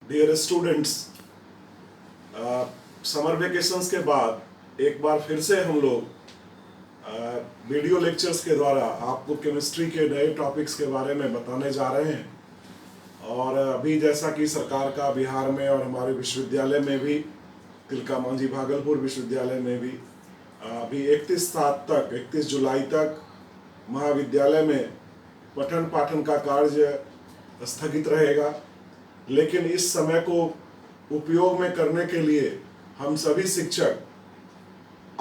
Dear students, summer vacations के बाद एक बार फिर से हम लोग वीडियो लेक्चर्स के द्वारा आपको केमिस्ट्री के नए टॉपिक्स के बारे में बताने जा रहे हैं। और अभी जैसा कि सरकार का बिहार में और हमारे विश्वविद्यालय में भी, तिलका मांझी भागलपुर विश्वविद्यालय में भी अभी 31 जुलाई तक महाविद्यालय में पठन पाठन का कार्य स्थगित रहेगा। लेकिन इस समय को उपयोग में करने के लिए हम सभी शिक्षक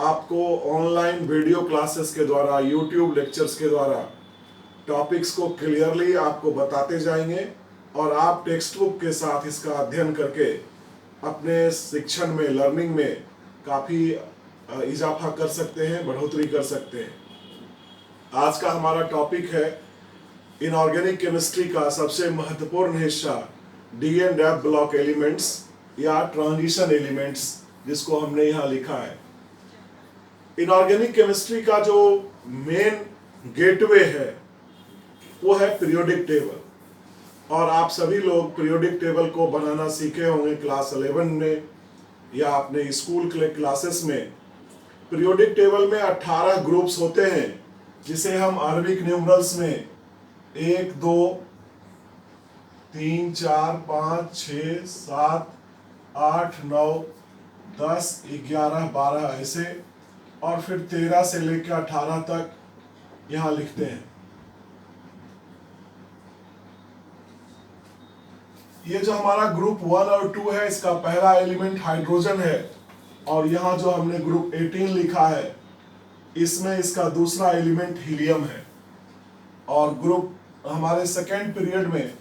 आपको ऑनलाइन वीडियो क्लासेस के द्वारा, यूट्यूब लेक्चर्स के द्वारा टॉपिक्स को क्लियरली आपको बताते जाएंगे और आप टेक्स्ट बुक के साथ इसका अध्ययन करके अपने शिक्षण में, लर्निंग में काफ़ी इजाफा कर सकते हैं, बढ़ोतरी कर सकते हैं। आज का हमारा टॉपिक है इनऑर्गेनिक केमिस्ट्री का सबसे महत्वपूर्ण हिस्सा D and F block elements या ट्रांजिशन एलिमेंट्स, जिसको हमने यहाँ लिखा है। इनऑर्गेनिक केमिस्ट्री का जो मेन गेटवे है वो है पीरियोडिक टेबल। और आप सभी लोग पीरियोडिक टेबल को बनाना सीखे होंगे क्लास 11 में या अपने स्कूल के क्लासेस में। पीरियोडिक टेबल में 18 ग्रुप्स होते हैं, जिसे हम अरबिक न्यूमरल्स में 1 2 3 4 5 6 7 8 9 10 11 12 ऐसे, और फिर 13 से लेकर 18 तक यहां लिखते हैं। ये जो हमारा ग्रुप 1 और 2 है, इसका पहला एलिमेंट हाइड्रोजन है। और यहाँ जो हमने ग्रुप 18 लिखा है, इसमें इसका दूसरा एलिमेंट हीलियम है। और ग्रुप हमारे सेकेंड पीरियड में,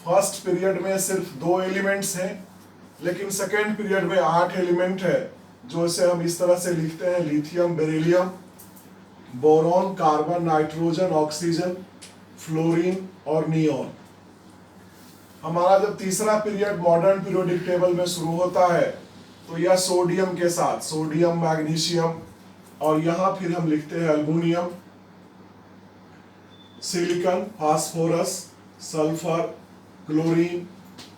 फर्स्ट पीरियड में सिर्फ 2 एलिमेंट्स हैं, लेकिन सेकेंड पीरियड में 8 एलिमेंट है, जो इसे हम इस तरह से लिखते हैं: lithium, beryllium, boron, carbon, nitrogen, oxygen, fluorine और नियोन। हमारा जब तीसरा पीरियड मॉडर्न पीरियोडिक टेबल में शुरू होता है, तो यह सोडियम के साथ सोडियम, मैग्नीशियम, और यहाँ फिर हम लिखते हैं aluminium, silicon, phosphorus, sulphur, chlorine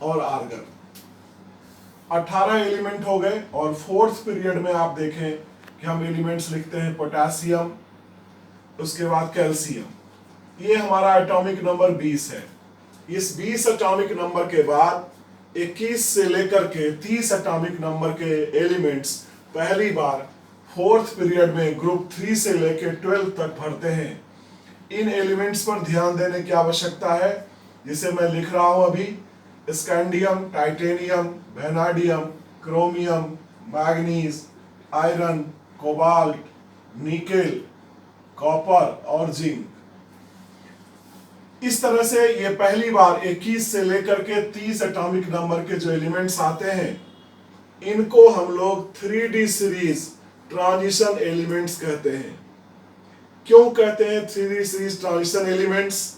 और आर्गन। 18 एलिमेंट हो गए। और फोर्थ पीरियड में आप देखें कि हम एलिमेंट्स लिखते हैं पोटेशियम, उसके बाद कैल्शियम। ये हमारा एटॉमिक नंबर 20 है। इस 20 एटॉमिक नंबर के बाद 21 से लेकर के 30 एटॉमिक नंबर के एलिमेंट्स पहली बार फोर्थ पीरियड में ग्रुप 3 से लेकर 12 तक भरते हैं। इन एलिमेंट्स पर ध्यान देने की आवश्यकता है, जिसे मैं लिख रहा हूं अभी: scandium, titanium, vanadium, chromium, manganese, iron, cobalt, nickel, copper और जिंक। इस तरह से ये पहली बार 21 से लेकर के 30 एटॉमिक नंबर के जो एलिमेंट्स आते हैं, इनको हम लोग 3D सीरीज ट्रांजिशन एलिमेंट्स कहते हैं। क्यों कहते हैं 3D सीरीज ट्रांजिशन एलिमेंट्स?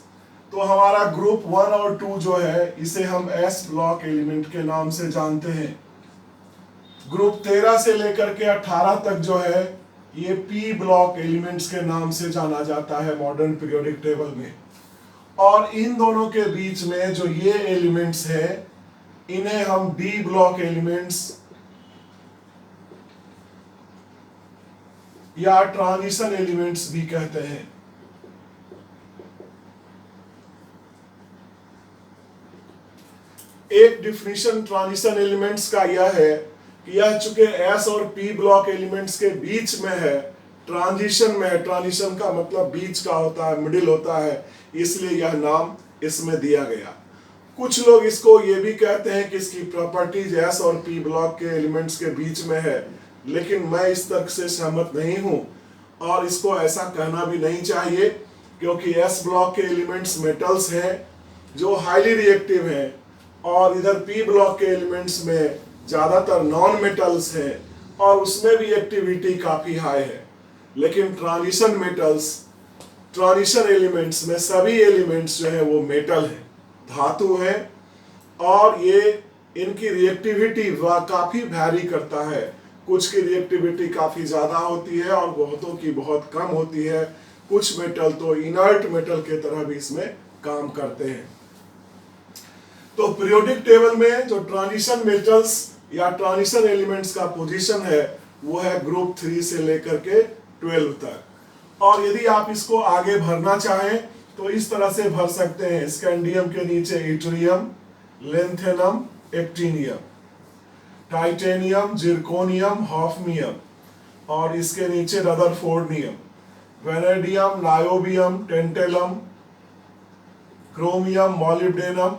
तो हमारा ग्रुप 1 और 2 जो है, इसे हम एस ब्लॉक एलिमेंट के नाम से जानते हैं। ग्रुप 13 से लेकर के 18 तक जो है, ये पी ब्लॉक एलिमेंट्स के नाम से जाना जाता है मॉडर्न पीरियोडिक टेबल में। और इन दोनों के बीच में जो ये एलिमेंट्स हैं, इन्हें हम डी ब्लॉक एलिमेंट्स या ट्रांजिशन एलिमेंट्स भी कहते हैं। एक डिफिनीशन ट्रांजिशन एलिमेंट्स का यह है कि यह चूंकि एस और पी ब्लॉक एलिमेंट्स के बीच में है, ट्रांजिशन में है, ट्रांजिशन का मतलब बीच का होता है, मिडिल होता है, इसलिए यह नाम इसमें दिया गया। कुछ लोग इसको ये भी कहते हैं कि इसकी प्रॉपर्टीज एस और पी ब्लॉक के एलिमेंट्स के बीच में है, लेकिन मैं इस तर्क से सहमत नहीं हूं और इसको ऐसा कहना भी नहीं चाहिए, क्योंकि एस ब्लॉक के एलिमेंट्स मेटल्स हैं जो हाईली रिएक्टिव हैं, और इधर पी ब्लॉक के एलिमेंट्स में ज्यादातर नॉन मेटल्स हैं और उसमें भी एक्टिविटी काफी हाई है। लेकिन ट्रांजिशन मेटल्स, ट्रांजिशन एलिमेंट्स में सभी एलिमेंट्स जो है वो मेटल हैं, धातु हैं, और ये इनकी रिएक्टिविटी काफी वैरी करता है। कुछ की रिएक्टिविटी काफी ज्यादा होती है और बहुतों की बहुत कम होती है। कुछ मेटल तो इनर्ट मेटल के तरह भी इसमें काम करते हैं। तो पीरियोडिक टेबल में जो ट्रांजिशन मेटल्स या ट्रांजिशन एलिमेंट्स का पोजीशन है वो है ग्रुप 3 से लेकर के 12 तक। और यदि आप इसको आगे भरना चाहें तो इस तरह से भर सकते हैं, स्कैंडियम के नीचे yttrium, lanthanum, actinium, titanium, zirconium, hafnium, और इसके नीचे rutherfordium, vanadium, niobium, tantalum, chromium, molybdenum,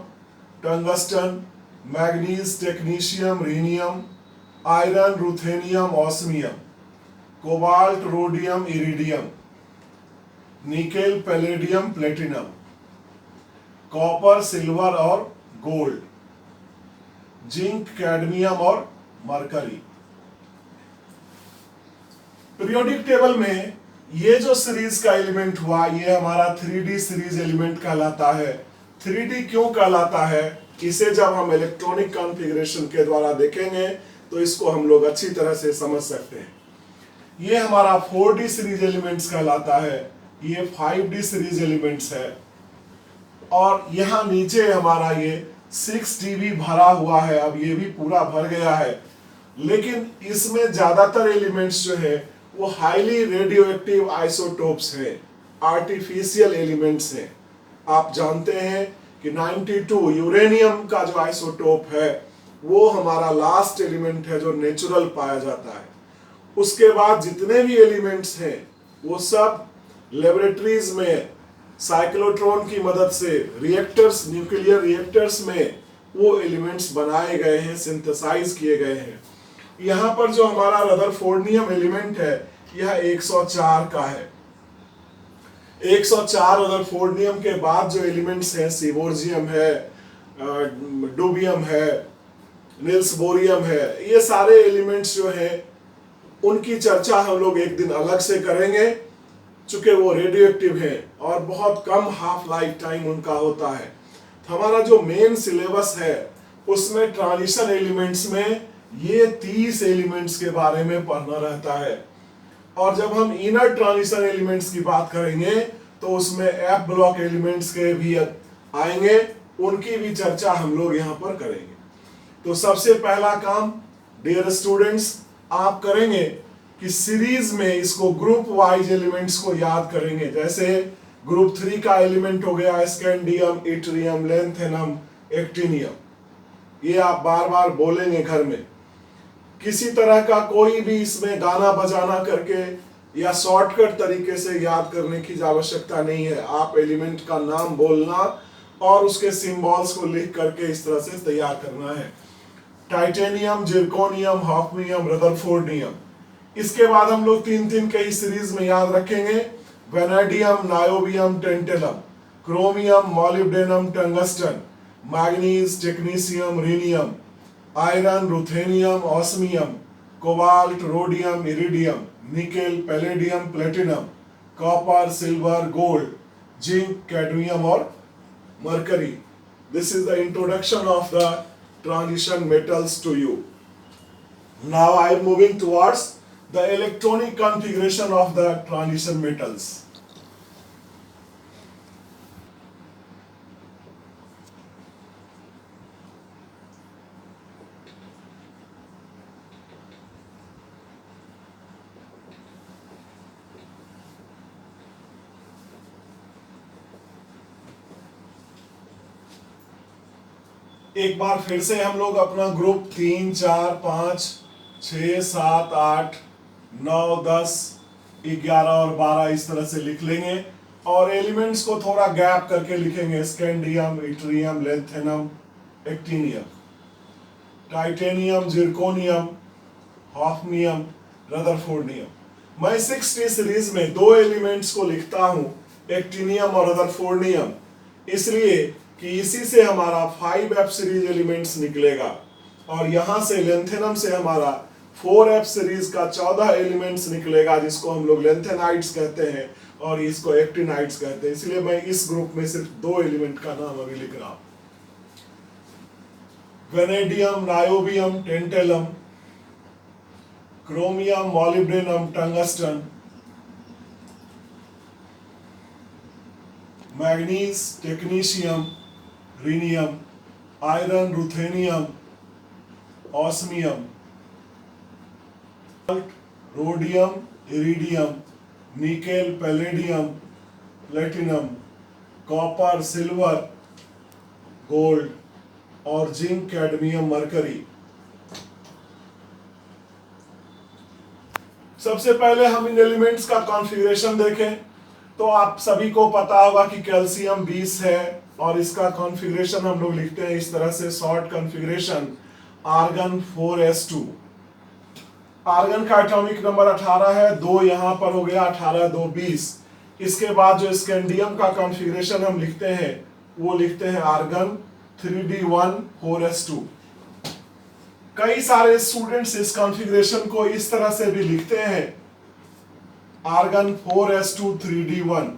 tungsten, manganese, technetium, rhenium, iron, ruthenium, osmium, cobalt, rhodium, iridium, nickel, palladium, platinum, copper, silver और गोल्ड, जिंक, कैडमियम और mercury. Periodic table में ये जो series का element हुआ ये हमारा 3D सीरीज एलिमेंट कहलाता है। 3D क्यों कहलाता है, इसे जब हम इलेक्ट्रॉनिक कॉन्फ़िगरेशन के द्वारा देखेंगे तो इसको हम लोग अच्छी तरह से समझ सकते हैं। ये हमारा 4D सीरीज एलिमेंट्स कहलाता है, ये 5D सीरीज एलिमेंट्स है, और यहाँ नीचे हमारा ये 6D भी भरा हुआ है। अब ये भी पूरा भर गया है, लेकिन इसमें ज्यादातर एलिमेंट्स जो है वो हाईली रेडियो एक्टिव आइसोटोप्स हैं, आर्टिफिशियल एलिमेंट्स हैं। आप जानते हैं कि 92 यूरेनियम का जो आइसोटोप है वो हमारा लास्ट एलिमेंट है जो नेचुरल पाया जाता है। उसके बाद जितने भी एलिमेंट्स हैं वो सब लेबोरेटरीज में साइक्लोट्रॉन की मदद से रिएक्टर्स, न्यूक्लियर रिएक्टर्स में वो एलिमेंट्स बनाए गए हैं, सिंथेसाइज किए गए हैं। यहाँ पर जो हमारा रदरफोर्डियम एलिमेंट है यह 104 का है। 104 रदरफोर्डियम के बाद जो एलिमेंट्स हैं, सीवोर्जियम है, डूबियम है, निल्स बोरियम है, ये सारे एलिमेंट्स जो हैं उनकी चर्चा हम लोग एक दिन अलग से करेंगे, चूंकि वो रेडियो एक्टिव हैं और बहुत कम हाफ लाइफ टाइम उनका होता है। तो हमारा जो मेन सिलेबस है उसमें ट्रांजिशन एलिमेंट्स में ये 30 एलिमेंट्स के बारे में पढ़ना रहता है। और जब हम इनर ट्रांजिशन एलिमेंट्स की बात करेंगे तो उसमें एफ ब्लॉक एलिमेंट्स के भी आएंगे, उनकी भी चर्चा हम लोग यहाँ पर करेंगे। तो सबसे पहला काम डियर स्टूडेंट्स आप करेंगे कि सीरीज में इसको ग्रुप वाइज एलिमेंट्स को याद करेंगे। जैसे ग्रुप 3 का एलिमेंट हो गया स्कैंडियम, इट्रियम, लेंथेनम, एक्टिनियम। ये आप बार बार बोलेंगे घर में। किसी तरह का कोई भी इसमें गाना बजाना करके या शॉर्टकट तरीके से याद करने की आवश्यकता नहीं है। आप एलिमेंट का नाम बोलना और उसके सिंबल्स को लिख करके इस तरह से तैयार करना है। Titanium, zirconium, hafnium, rutherfordium. इसके बाद हम लोग 3 के ही सीरीज में याद रखेंगे, vanadium, niobium, tantalum, chromium, molybdenum, tungsten, manganese, technetium, rhenium, iron, ruthenium, osmium, cobalt, rhodium, iridium, nickel, palladium, platinum, copper, silver, gold, zinc, cadmium और mercury. This is the introduction of the transition metals to you. Now I am moving towards the electronic configuration of the transition metals. एक बार फिर से हम लोग अपना group 3, 4, 5, 6, 7, 8, 9, 10, 11 और 12 इस तरह से लिख लेंगे और एलिमेंट्स को थोड़ा गैप करके लिखेंगे। Scandium, yttrium, lanthanum, actinium, titanium, zirconium, hafnium, rutherfordium. मैं 6D सीरीज में 2 एलिमेंट्स को लिखता हूं, एक्टिनियम और रदरफोर्डियम, इसलिए कि इसी से हमारा 5F सीरीज एलिमेंट्स निकलेगा और यहां से लेंथेनम से हमारा 4F सीरीज का 14 एलिमेंट्स निकलेगा, जिसको हम लोग लेंथेनाइड्स कहते हैं और इसको एक्टिनाइड्स कहते हैं। इसलिए मैं इस ग्रुप में सिर्फ 2 एलिमेंट का नाम अभी लिख रहा हूं, vanadium, niobium, tantalum, chromium, molybdenum, tungsten, manganese, technetium, rhenium, iron, ruthenium, osmium, rhodium, iridium, nickel, palladium, platinum, copper, silver, gold और जिंक, कैडमियम, मरकरी। सबसे पहले हम इन एलिमेंट्स का कॉन्फ़िगरेशन देखें तो आप सभी को पता होगा कि कैल्शियम 20 है और इसका कॉन्फ़िगरेशन हम लोग लिखते हैं इस तरह से, short configuration argon 4s2। Argon का एटॉमिक नंबर 18 है, 2 यहां पर हो गया, 18 2 20। इसके बाद जो स्कैंडियम का कॉन्फ़िगरेशन हम लिखते हैं वो लिखते हैं आर्गन 3d1 4s2। कई सारे स्टूडेंट्स इस कॉन्फ़िगरेशन को इस तरह से भी लिखते हैं, आर्गन 4s2 3d1।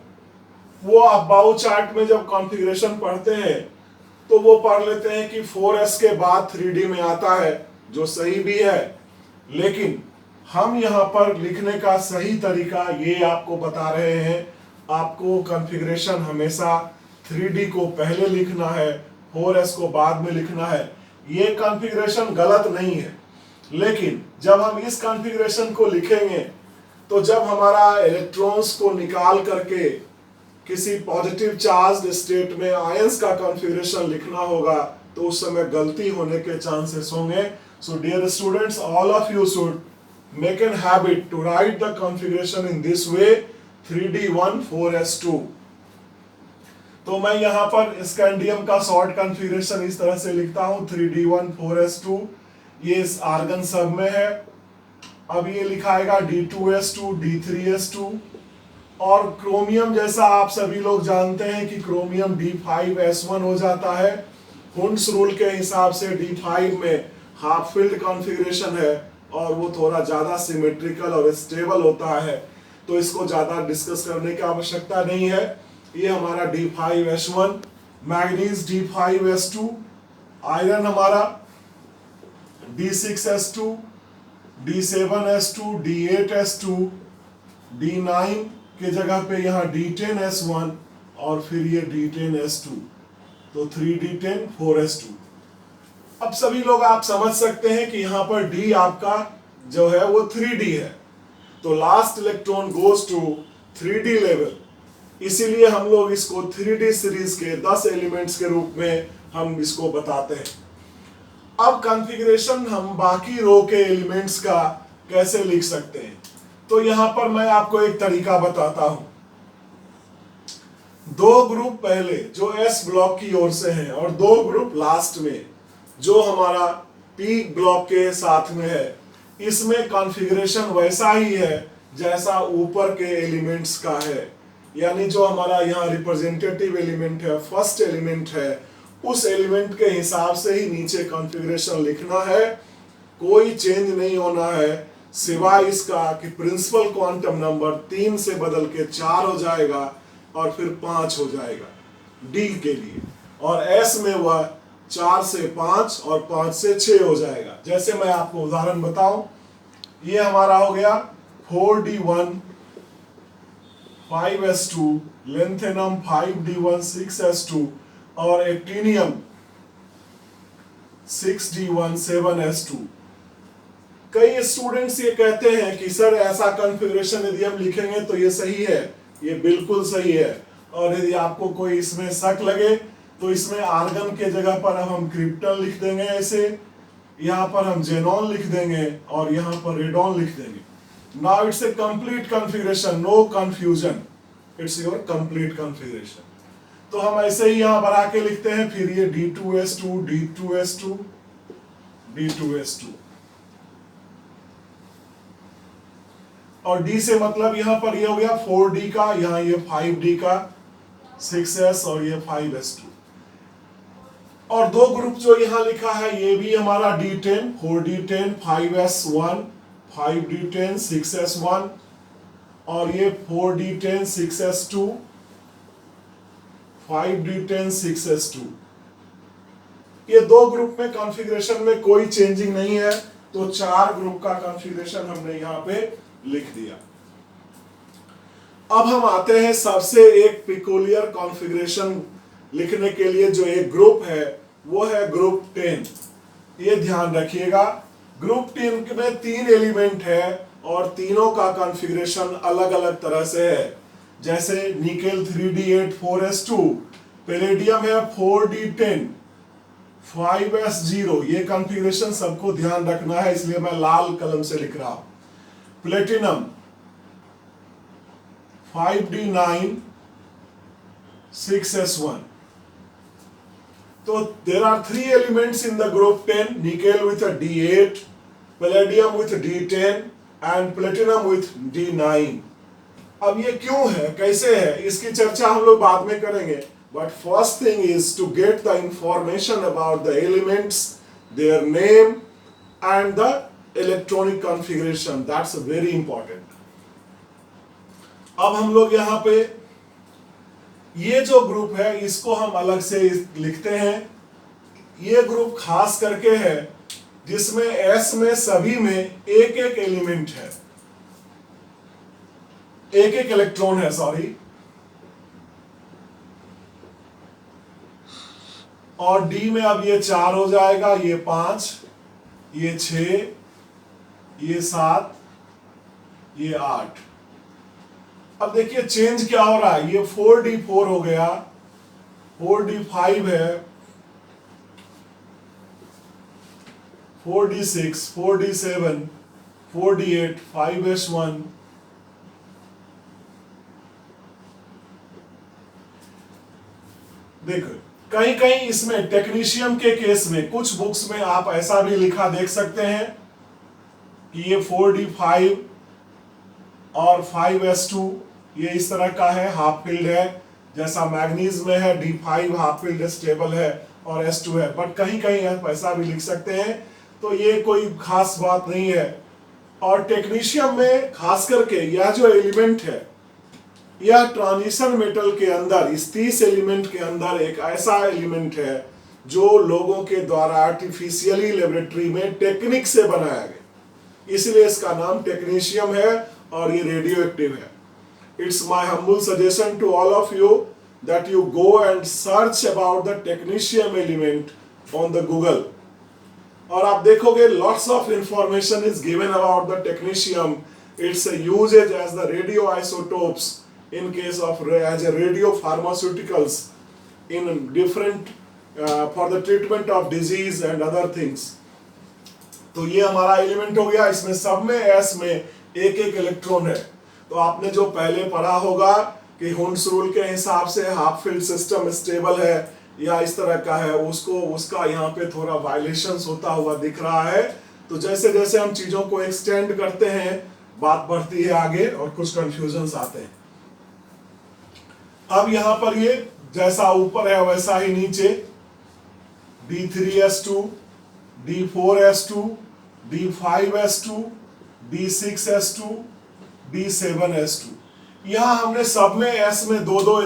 वो आप बाउ चार्ट में जब कॉन्फ़िगरेशन पढ़ते हैं तो वो पढ़ लेते हैं कि 4s के बाद 3d में आता है, जो सही भी है, लेकिन हम यहाँ पर लिखने का सही तरीका ये आपको बता रहे हैं। आपको कॉन्फ़िगरेशन हमेशा 3d को पहले लिखना है, 4s को बाद में लिखना है। ये कॉन्फ़िगरेशन गलत नहीं है, लेकिन जब हम इस कॉन्फ़िगरेशन को लिखेंगे तो जब हमारा इलेक्ट्रॉन्स को निकाल करके किसी पॉजिटिव चार्ज स्टेट में आयंस का कॉन्फ़िगरेशन लिखना होगा तो उस समय गलती होने के चांसेस होंगे। So dear students, all of you should make an habit to write the configuration in this way, 3d1 4s2। तो मैं यहाँ पर स्कैंडियम का शॉर्ट कॉन्फ़िगरेशन इस तरह से लिखता हूँ, 3d1 4s2। ये इस आर्गन सब में है। अब ये लिखाएगा d2s2 d3s2। और क्रोमियम, जैसा आप सभी लोग जानते हैं कि क्रोमियम d5s1 हो जाता है। हुंड्स रूल के हिसाब से d5 में हाफ फील्ड कॉन्फ़िगरेशन है और वो थोड़ा ज़्यादा सिमेट्रिकल और स्टेबल होता है, तो इसको ज़्यादा डिस्कस करने की आवश्यकता नहीं है। ये हमारा d5s1, मैग्नीज d5s2, आयरन हमारा d6s2, d7s2, d8s2, d9 के जगह पे यहाँ d10s1 और फिर ये d10s2, तो 3d10 4s2। अब सभी लोग आप समझ सकते हैं कि यहाँ पर d आपका जो है वो 3d है, तो last electron goes to 3d level, इसीलिए हम लोग इसको 3d सीरीज के 10 एलिमेंट्स के रूप में हम इसको बताते हैं। अब कॉन्फ़िगरेशन हम बाकी रो के एलिमेंट्स का कैसे लिख सकते हैं, तो यहां पर मैं आपको एक तरीका बताता हूं। 2 ग्रुप पहले जो S ब्लॉक की ओर से हैं और 2 ग्रुप लास्ट में जो हमारा P ब्लॉक के साथ में है, इसमें कॉन्फ़िगरेशन वैसा ही है जैसा ऊपर के एलिमेंट्स का है। यानी जो हमारा यहाँ रिप्रेजेंटेटिव एलिमेंट है, फर्स्ट एलिमेंट है, उस एलिमेंट के हिसाब से ही नीचे कॉन्फ़िगरेशन लिखना है, कोई चेंज नहीं होना है, सिवाय इसका कि प्रिंसिपल क्वांटम नंबर 3 से बदल के 4 हो जाएगा और फिर 5 हो जाएगा डी के लिए, और एस में वह 4 से 5 और 5 से 6 हो जाएगा। जैसे मैं आपको उदाहरण बताऊं, ये हमारा हो गया 4d1 5s2, lanthanum 5d1 6s2 और एक्टिनियम 6d1 7s2। कई स्टूडेंट्स ये कहते हैं कि सर ऐसा कॉन्फ़िगरेशन यदि हम लिखेंगे तो ये सही है, ये बिल्कुल सही है, और यदि आपको कोई इसमें शक लगे तो इसमें आर्गन के जगह पर अब हम क्रिप्टन लिख देंगे, ऐसे यहाँ पर हम जेनॉन लिख देंगे और यहाँ पर रेडॉन लिख देंगे। Now it's a complete configuration, no confusion, it's your complete configuration. तो हम ऐसे ही यहाँ बढ़ा के लिखते हैं, फिर ये d2s2 d2s2 d2s2, और d से मतलब यहाँ पर ये हो गया 4d का, यहाँ ये 5d का 6s और ये 5s2। और 2 ग्रुप जो यहाँ लिखा है ये भी हमारा d10 4d10 5s1 5d10 6s1 और ये 4d10 6s2 5d10 6s2। ये 2 ग्रुप में कॉन्फ़िगरेशन में कोई चेंजिंग नहीं है, तो 4 ग्रुप का कॉन्फ़िगरेशन हमने यहाँ पे लिख दिया। अब हम आते हैं सबसे एक पिकुलियर कॉन्फ़िगरेशन लिखने के लिए, जो एक ग्रुप है वो है ग्रुप 10। ये ध्यान रखिएगा, ग्रुप 10 में 3 एलिमेंट है और तीनों का कॉन्फ़िगरेशन अलग अलग तरह से है। जैसे निकेल 3d8 4s2, पैलेडियम है 4d10 5s0। ये कॉन्फ़िगरेशन सबको ध्यान रखना है, इसलिए मैं लाल कलम से लिख रहा हूं। Platinum 5d9 6s1। So there are 3 elements in the group 10, nickel with a D8, palladium with D10 and platinum with D9। अब ये क्यों है, कैसे है, इसकी चर्चा हम लोग बाद में करेंगे। But first thing is to get the information about the elements, their name and the electronic configuration. That's very important। अब हम लोग यहाँ पे ये जो ग्रुप है इसको हम अलग से लिखते हैं। ये ग्रुप खास करके है जिसमें एस में सभी में एक एक एलिमेंट है, एक एक इलेक्ट्रॉन है, सॉरी। और डी में अब ये 4 हो जाएगा, ये 5, ये 6, ये 7, ये 8। अब देखिए चेंज क्या हो रहा है, ये 4d4 हो गया, 4d5 है, 4d6, 4d7, 4d8, 5s1। देखो कहीं कहीं इसमें टेक्नीशियम के केस में कुछ बुक्स में आप ऐसा भी लिखा देख सकते हैं कि ये 4d5 और 5s2 ये इस तरह का है, हाफ फील्ड है, जैसा मैग्नीज में है d5 हाफ फील्ड स्टेबल है और s2 है। बट कहीं कहीं आप ऐसा भी लिख सकते हैं, तो ये कोई खास बात नहीं है। और टेक्नीशियम में खास करके यह जो एलिमेंट है, यह ट्रांजिशन मेटल के अंदर, इस 30 एलिमेंट के अंदर एक ऐसा एलिमेंट है जो लोगों के द्वारा आर्टिफिशियली लेबोरेटरी में टेक्निक से बनाया गया, इसलिए इसका नाम टेक्नीशियम है और ये रेडियो एक्टिव है। It's my humble suggestion to all of you that you go and search about the technetium element on the Google। और आप देखोगे lots of information is given about the technetium, its usage as the radioisotopes in case of as a radio pharmaceuticals in different for the treatment of disease and other things। तो ये हमारा element हो गया, इसमें सब में S में एक एक इलेक्ट्रॉन है। तो आपने जो पहले पढ़ा होगा कि हुंड्स रूल के हिसाब से हाफ फील्ड सिस्टम स्टेबल है या इस तरह का है, उसका यहाँ पे थोड़ा वायलेशंस होता हुआ दिख रहा है। तो जैसे जैसे हम चीजों को एक्सटेंड करते हैं बात बढ़ती है आगे और कुछ कंफ्यूजन्स आते हैं। अब यहाँ पर ये जैसा ऊपर है वैसा ही नीचे D3s2, D4s2, D5s2, D6s2, D7s2। यहां हमने सब में s में दो दो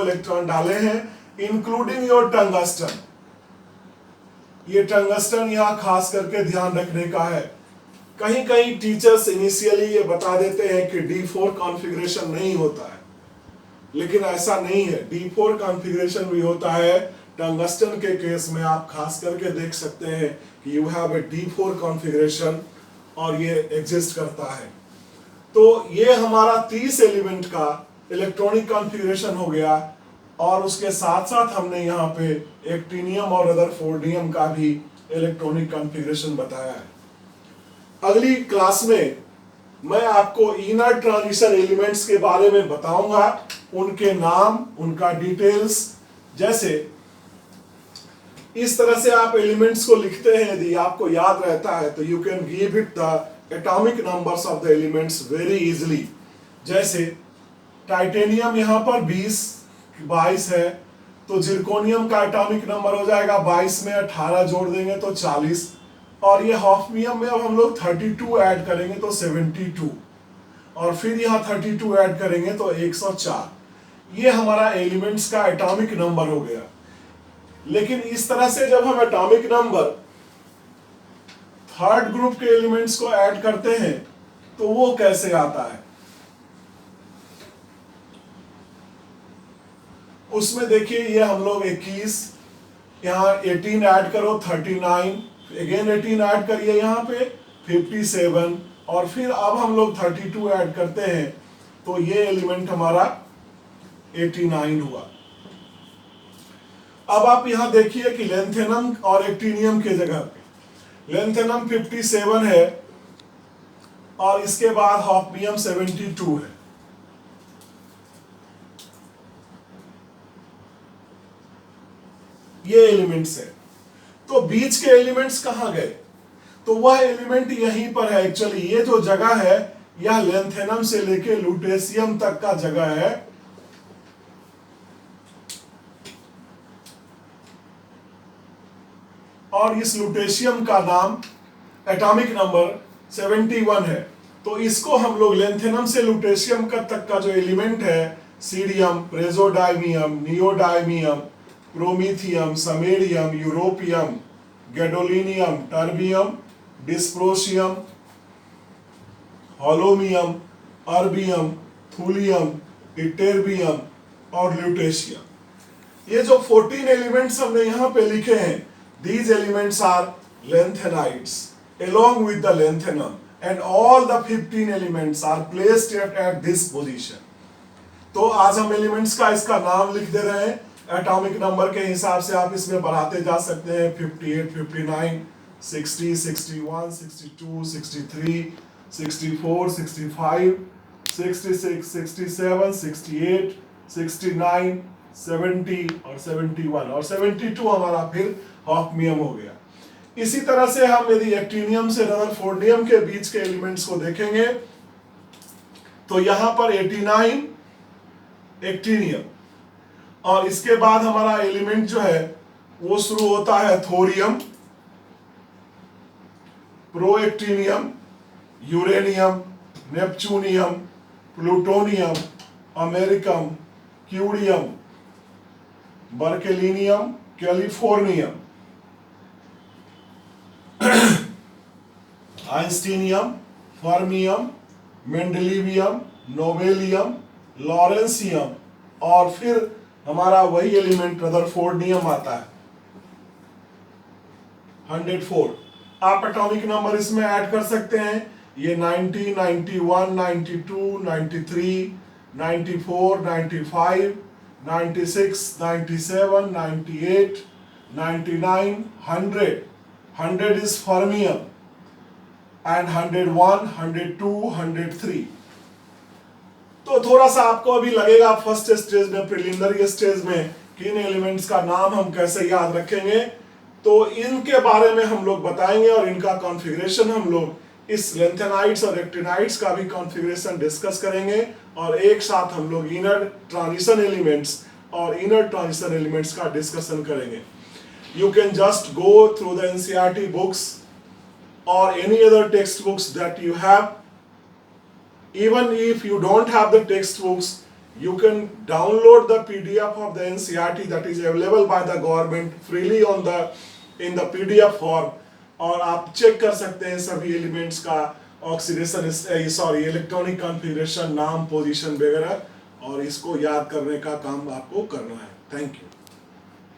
इलेक्ट्रॉन डाले हैं, इंक्लूडिंग योर टंगस्टन। ये टंगस्टन यहां खास करके ध्यान रखने का है। कहीं कहीं टीचर्स इनिशियली ये बता देते हैं कि D4 कॉन्फ़िगरेशन नहीं होता है, लेकिन ऐसा नहीं है, D4 कॉन्फ़िगरेशन भी होता है। टंगस्टन के केस में आप खास करके देख सकते हैं कि you have a D4 configuration और ये एग्जिस्ट करता है। तो ये हमारा 30 एलिमेंट का इलेक्ट्रॉनिक कॉन्फ़िगरेशन हो गया और उसके साथ साथ हमने यहाँ पे एक्टिनियम और रदरफोर्डियम का भी इलेक्ट्रॉनिक कॉन्फ़िगरेशन बताया है। अगली क्लास में मैं आपको इनर ट्रांजिशन एलिमेंट्स के बारे में बताऊंगा, उनके नाम, उनका डिटेल्स। जैसे इस तरह से आप एलिमेंट्स को लिखते हैं, यदि आपको याद रहता है तो you can give it the atomic numbers of the elements very easily. जैसे टाइटेनियम यहाँ पर 22 है, तो जिरकोनियम का एटॉमिक नंबर हो जाएगा 22 में 18 जोड़ देंगे तो 40, और ये हॉफनियम में अब हम लोग 32 ऐड करेंगे तो 72, और फिर यहाँ 32 ऐड करेंगे तो 104। ये हमारा एलिमेंट्स का एटॉमिक नंबर हो गया। लेकिन इस तरह से जब हम एटॉमिक नंबर थर्ड ग्रुप के एलिमेंट्स को ऐड करते हैं तो वो कैसे आता है, उसमें देखिए ये हम लोग 21, यहाँ 18 ऐड करो 39, अगेन 18 ऐड करिए यहाँ पे 57, और फिर अब हम लोग 32 ऐड करते हैं तो ये एलिमेंट हमारा 89 हुआ। अब आप यहां देखिए कि लेंथेनम और एक्टिनियम के जगह पे लेंथेनम 57 है और इसके बाद हॉफनियम 72 है। ये एलिमेंट्स है, तो बीच के एलिमेंट्स कहां गए? तो वह एलिमेंट यहीं पर है। एक्चुअली ये जो जगह है यह लेंथेनम से लेके लुटेशियम तक का जगह है, और इस लुटेशियम का नाम एटॉमिक नंबर 71 है। तो इसको हम लोग लेंथेनम से लुटेशियम का तक का जो एलिमेंट है, cerium, praseodymium, neodymium, promethium, samarium, europium, gadolinium, terbium, dysprosium, holmium, erbium, thulium, ytterbium और ल्यूटेशियम। ये जो 14 एलिमेंट्स हमने यहां पे लिखे हैं, these elements are lanthanides along with the lanthanum, and all the 15 elements are placed at this position. तो आज हम एलिमेंट्स का इसका नाम लिख दे रहे हैं। एटॉमिक नंबर के हिसाब से आप इसमें बढ़ाते जा सकते हैं, 58, 59, 60, 61, 62, 63, 64, 65, 66, 67, 68, 69, 70 और 71 और 72 हमारा फिर हॉफनियम हो गया। इसी तरह से हम यदि एक्टिनियम से रदरफोर्डियम के बीच के एलिमेंट्स को देखेंगे तो यहां पर 89 एक्टिनियम, और इसके बाद हमारा एलिमेंट जो है वो शुरू होता है thorium, protactinium, uranium, neptunium, plutonium, americium, curium, berkelium, californium, einsteinium, fermium, mendelevium, nobelium, lawrencium, और फिर हमारा वही एलिमेंट रदरफोर्डियम आता है 104। आप एटॉमिक नंबर इसमें ऐड कर सकते हैं, ये 90, 91, 92, 93, 94, 95, 96, 97, 98, 99, 100. 100 is fermium, and 101, 102, 103। तो थोड़ा सा आपको अभी लगेगा फर्स्ट स्टेज में, प्रिलिमिनरी स्टेज में, कि इन एलिमेंट्स का नाम हम कैसे याद रखेंगे। तो इनके बारे में हम लोग बताएंगे और इनका कॉन्फ़िगरेशन हम लोग इस लेंथेनाइड्स और एक्टिनाइड्स का भी कॉन्फ़िगरेशन डिस्कस करेंगे, और एक साथ हम लोग इनर ट्रांजिशन एलिमेंट्स और इनर ट्रांजिशन एलिमेंट्स का डिस्कशन करेंगे। You can just go through the NCERT books or any other textbooks that you have. Even if you don't have the textbooks, you can download the PDF of the NCERT that is available by the government freely in the PDF form, और आप check कर सकते हैं सभी elements का oxidation, electronic configuration, नाम, position वगैरह, और इसको याद करने का काम आपको करना है। Thank you.